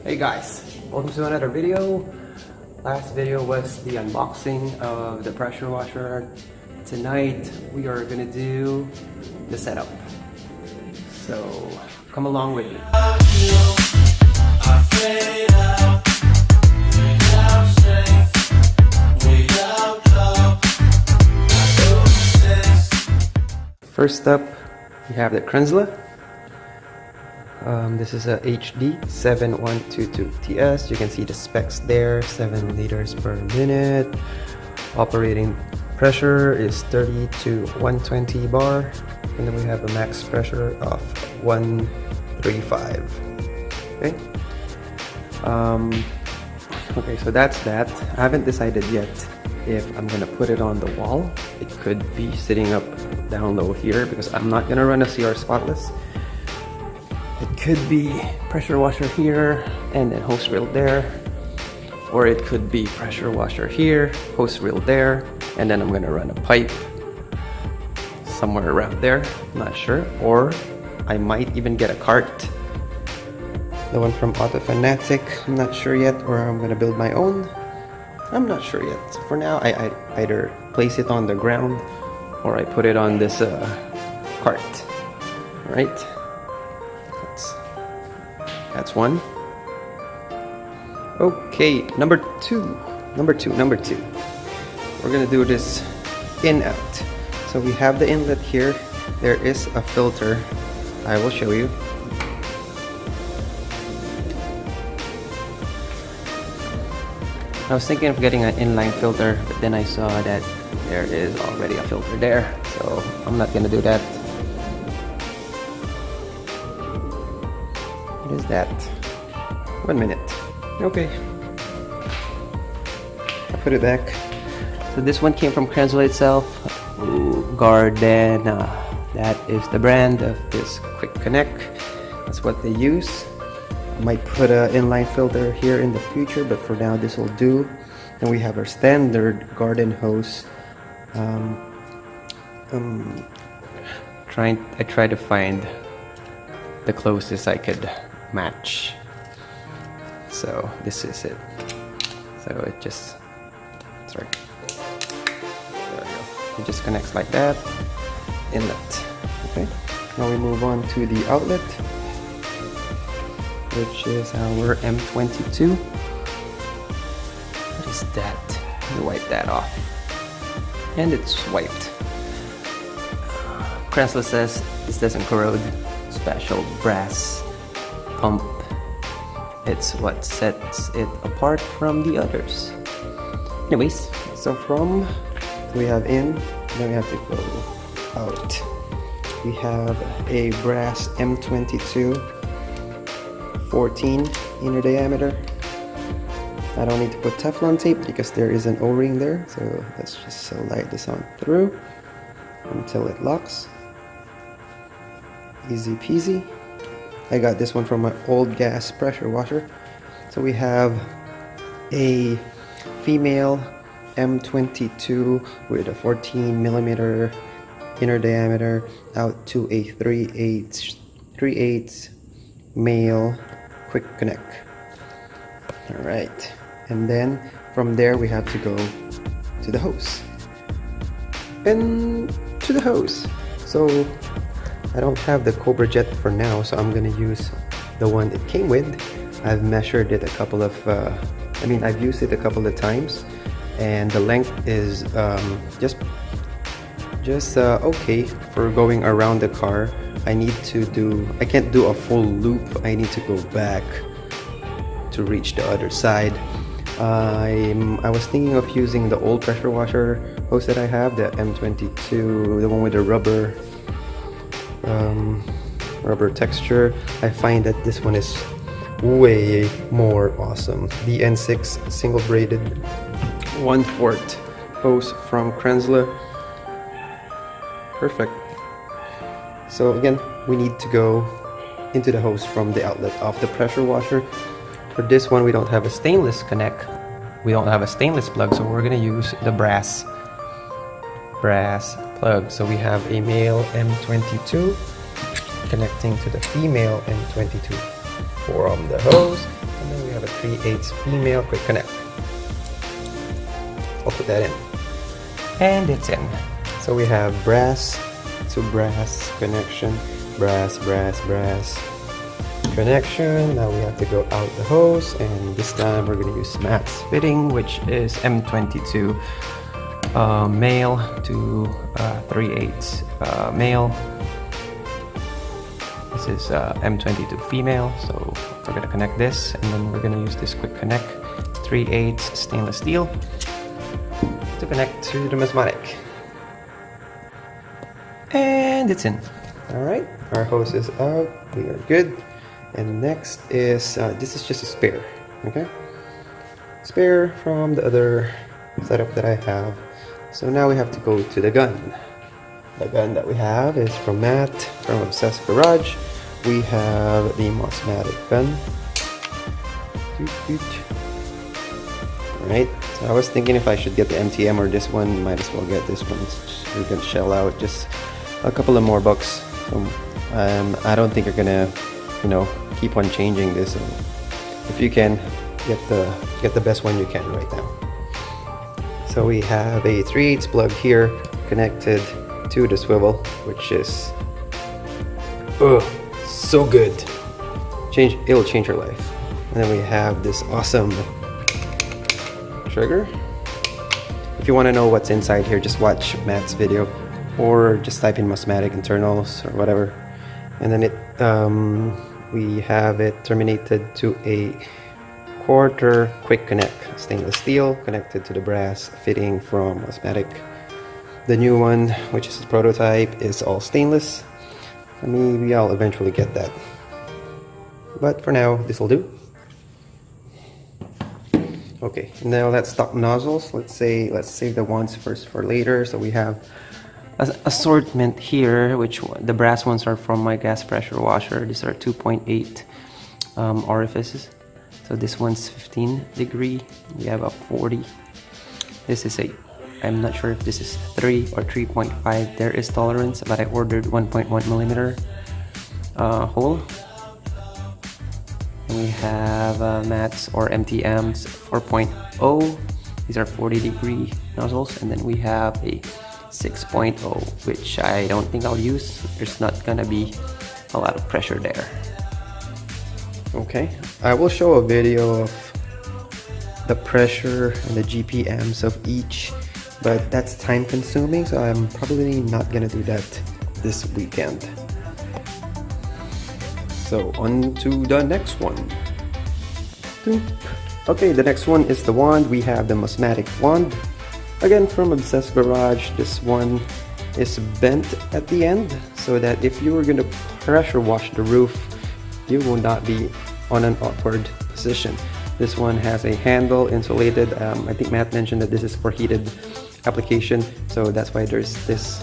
Hey guys, welcome to another video. Last video was the unboxing of the pressure washer. Tonight we are gonna do the setup. So come along with me. First up, we have the Kranzle. This is a HD 7122TS. You can see the specs there, 7 liters per minute. Operating pressure is 30 to 120 bar. And then we have a max pressure of 135. Okay. Okay, so that's that. I haven't decided yet if I'm gonna put it on the wall. It could be sitting up down low here because I'm not gonna run a CR spotless. It could be pressure washer here and then hose reel there, or it could be pressure washer here, hose reel there, and then I'm gonna run a pipe somewhere around there. I'm not sure, or I might even get a cart, the one from Auto Fanatic. I'm not sure yet, or I'm gonna build my own. I'm not sure yet. So for now, I either place it on the ground or I put it on this cart. All right. That's one. Okay, number two. We're gonna do this in out. So we have the inlet here. There is a filter. I will show you. I was thinking of getting an inline filter, but then I saw that there is already a filter there, so I'm not gonna do that. What is that? 1 minute. Okay. I put it back. So this one came from Kranzle itself. Ooh, Garden. That is the brand of this quick connect. That's what they use. I might put an inline filter here in the future, but for now this will do. And we have our standard garden hose. I tried to find the closest I could match. So this is it. So it just, sorry. There we go. It just connects like that. Inlet. Okay. Now we move on to the outlet, which is our M22. What is that? Let me wipe that off. And it's wiped. Kranzle says this doesn't corrode. Special brass pump. It's what sets it apart from the others. Anyways, so we have in, then we have to go out. We have a brass M22 14 inner diameter. I don't need to put Teflon tape because there is an O-ring there, so let's just slide this on through until it locks. Easy peasy. I got this one from my old gas pressure washer. So we have a female M22 with a 14 millimeter inner diameter out to a 3/8 male quick connect. All right, and then from there we have to go to the hose. And to the hose. So I don't have the Cobra Jet for now, so I'm gonna use the one it came with. I've measured it a couple of, I've used it a couple of times, and the length is just okay for going around the car. I can't do a full loop. I need to go back to reach the other side. I was thinking of using the old pressure washer hose that I have, the M22, the one with the rubber texture. I find that this one is way more awesome. The N6 single braided 1/4 hose from Kranzle. Perfect. So again, we need to go into the hose from the outlet of the pressure washer. For this one, we don't have a stainless connect. We don't have a stainless plug, so we're gonna use the brass plug. So we have a male M22 connecting to the female M22 from the hose, and then 3/8 female quick connect. I'll put that in. And it's in. So we have brass to brass connection, brass connection. Now we have to go out the hose, and this time we're going to use Matt's fitting, which is M22 male to 3/8 male. This is M22 female, so we're going to connect this, and then we're going to use this quick connect 3/8 stainless steel to connect to the Mosmatic. And it's in. Alright, our hose is out, we are good. And next is, this is just a spare, okay? Spare from the other setup that I have. So now we have to go to the gun. The gun that we have is from Matt, from Obsessed Garage. We have the Mosmatic gun. Alright, so I was thinking if I should get the MTM or this one, might as well get this one. We can shell out just a couple of more bucks. So, I don't think you're gonna, you know, keep on changing this. So if you can, get the best one you can right now. So we have a 3/8 plug here connected to the swivel, which is so good. It'll change your life. And then we have this awesome trigger. If you want to know what's inside here, just watch Matt's video, or just type in Mosmatic internals or whatever. And then we have it terminated to a 1/4 quick connect stainless steel connected to the brass fitting from Mosmatic. The new one, which is a prototype, is all stainless. Maybe I'll eventually get that, but for now this will do. Okay, now let's talk nozzles. Let's save the ones first for later. So we have an assortment here, which the brass ones are from my gas pressure washer. These are 2.8 orifices. So this one's 15 degree. We have a 40. This is I'm not sure if this is 3 or 3.5. There is tolerance, but I ordered 1.1 millimeter hole. And we have Matt's or MTM's 4.0. These are 40 degree nozzles. And then we have a 6.0, which I don't think I'll use. There's not gonna be a lot of pressure there. Okay, I will show a video of the pressure and the GPMs of each, but that's time consuming, so I'm probably not gonna do that this weekend. So on to the next one. Okay, the next one is the wand. We have the Mosmatic wand. Again, from Obsessed Garage. This one is bent at the end, so that if you were gonna pressure wash the roof, you will not be on an awkward position. This one has a handle insulated. I think Matt mentioned that this is for heated application, so that's why there's this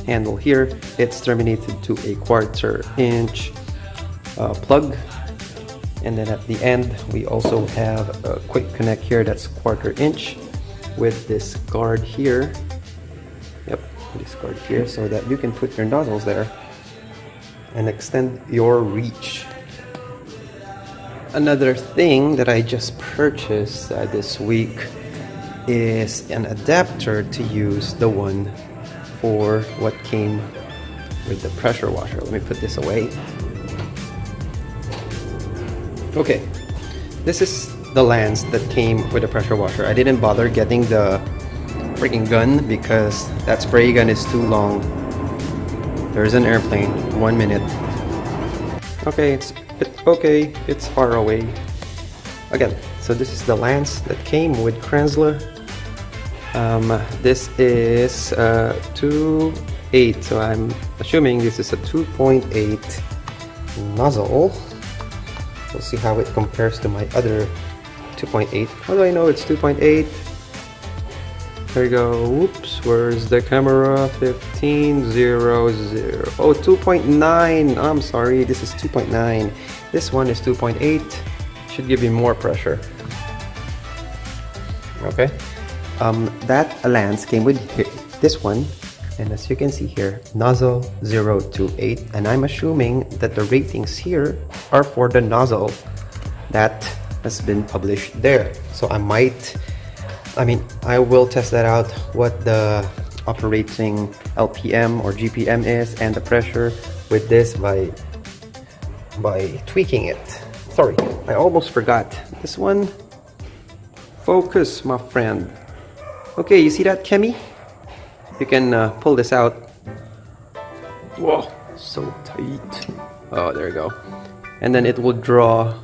handle here. It's terminated to a 1/4 inch plug, and then at the end we also have a quick connect here that's 1/4 inch with this guard here. Yep, this guard here, so that you can put your nozzles there and extend your reach. Another thing that I just purchased this week is an adapter to use the one for what came with the pressure washer. Let me put this away. Okay, this is the lens that came with the pressure washer. I didn't bother getting the freaking gun because that spray gun is too long. There's an airplane, 1 minute. Okay, it's far away. Again, so this is the lens that came with Kranzle. This is 2.8, so I'm assuming this is a 2.8 nozzle. We'll see how it compares to my other 2.8. How do I know it's 2.8? There you go. Whoops, where's the camera? 1500. Oh, 2.9. I'm sorry, this is 2.9. This one is 2.8. Should give you more pressure. Okay. That lens came with this one, and as you can see here, nozzle 0 to 8, and I'm assuming that the ratings here are for the nozzle that has been published there. So I will test that out, what the operating LPM or GPM is and the pressure with this by tweaking it. Sorry, I almost forgot. This one, focus, my friend. Okay, you see that, Kemi? You can pull this out. Whoa, so tight. Oh, there you go. And then it will draw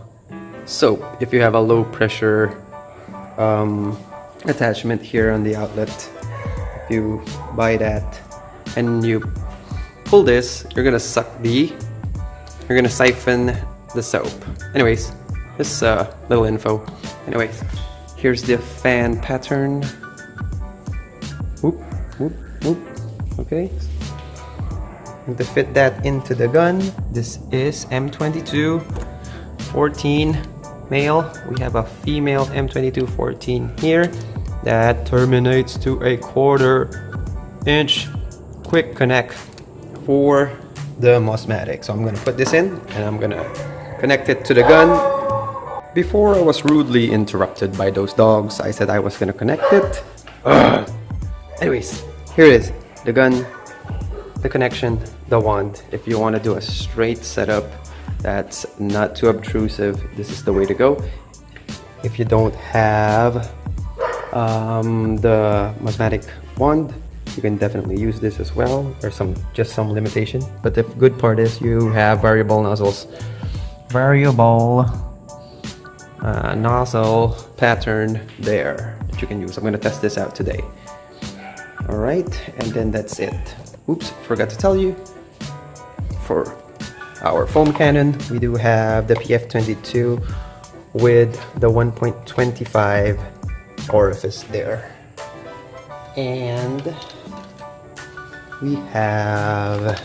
soap if you have a low pressure attachment here on the outlet. If you buy that and you pull this, you're gonna siphon the soap. Anyways, this little info. Anyways, here's the fan pattern. Whoop, whoop, whoop. Okay. And to fit that into the gun, this is M22 14 male. We have a female M22 14 here that terminates to a 1/4 inch quick connect for the Mossmatic. So I'm gonna put this in and I'm gonna connect it to the gun. Before I was rudely interrupted by those dogs, I said I was gonna connect it. Anyways, here it is, the gun, the connection, the wand. If you want to do a straight setup that's not too obtrusive, this is the way to go. If you don't have the Mossmatic wand, you can definitely use this as well. There's just some limitation, but the good part is you have variable nozzles, nozzle pattern there that you can use. I'm going to test this out today. All right, and then that's it. Oops, forgot to tell you, for our foam cannon, we do have the PF22 with the 1.25 orifice there. And we have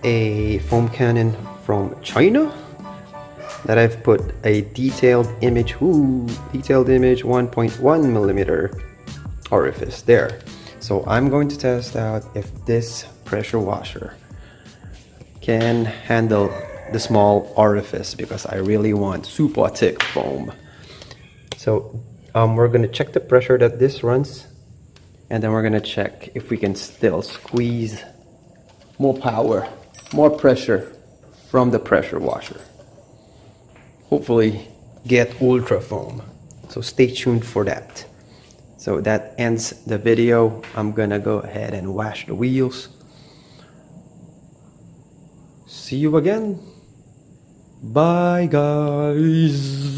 a foam cannon from China that I've put a detailed image 1.1 millimeter orifice there. So I'm going to test out if this pressure washer can handle the small orifice, because I really want super thick foam. So we're going to check the pressure that this runs, and then we're going to check if we can still squeeze more power, more pressure from the pressure washer. Hopefully get ultra foam. So stay tuned for that. So that ends the video. I'm gonna go ahead and wash the wheels. See you again. Bye guys.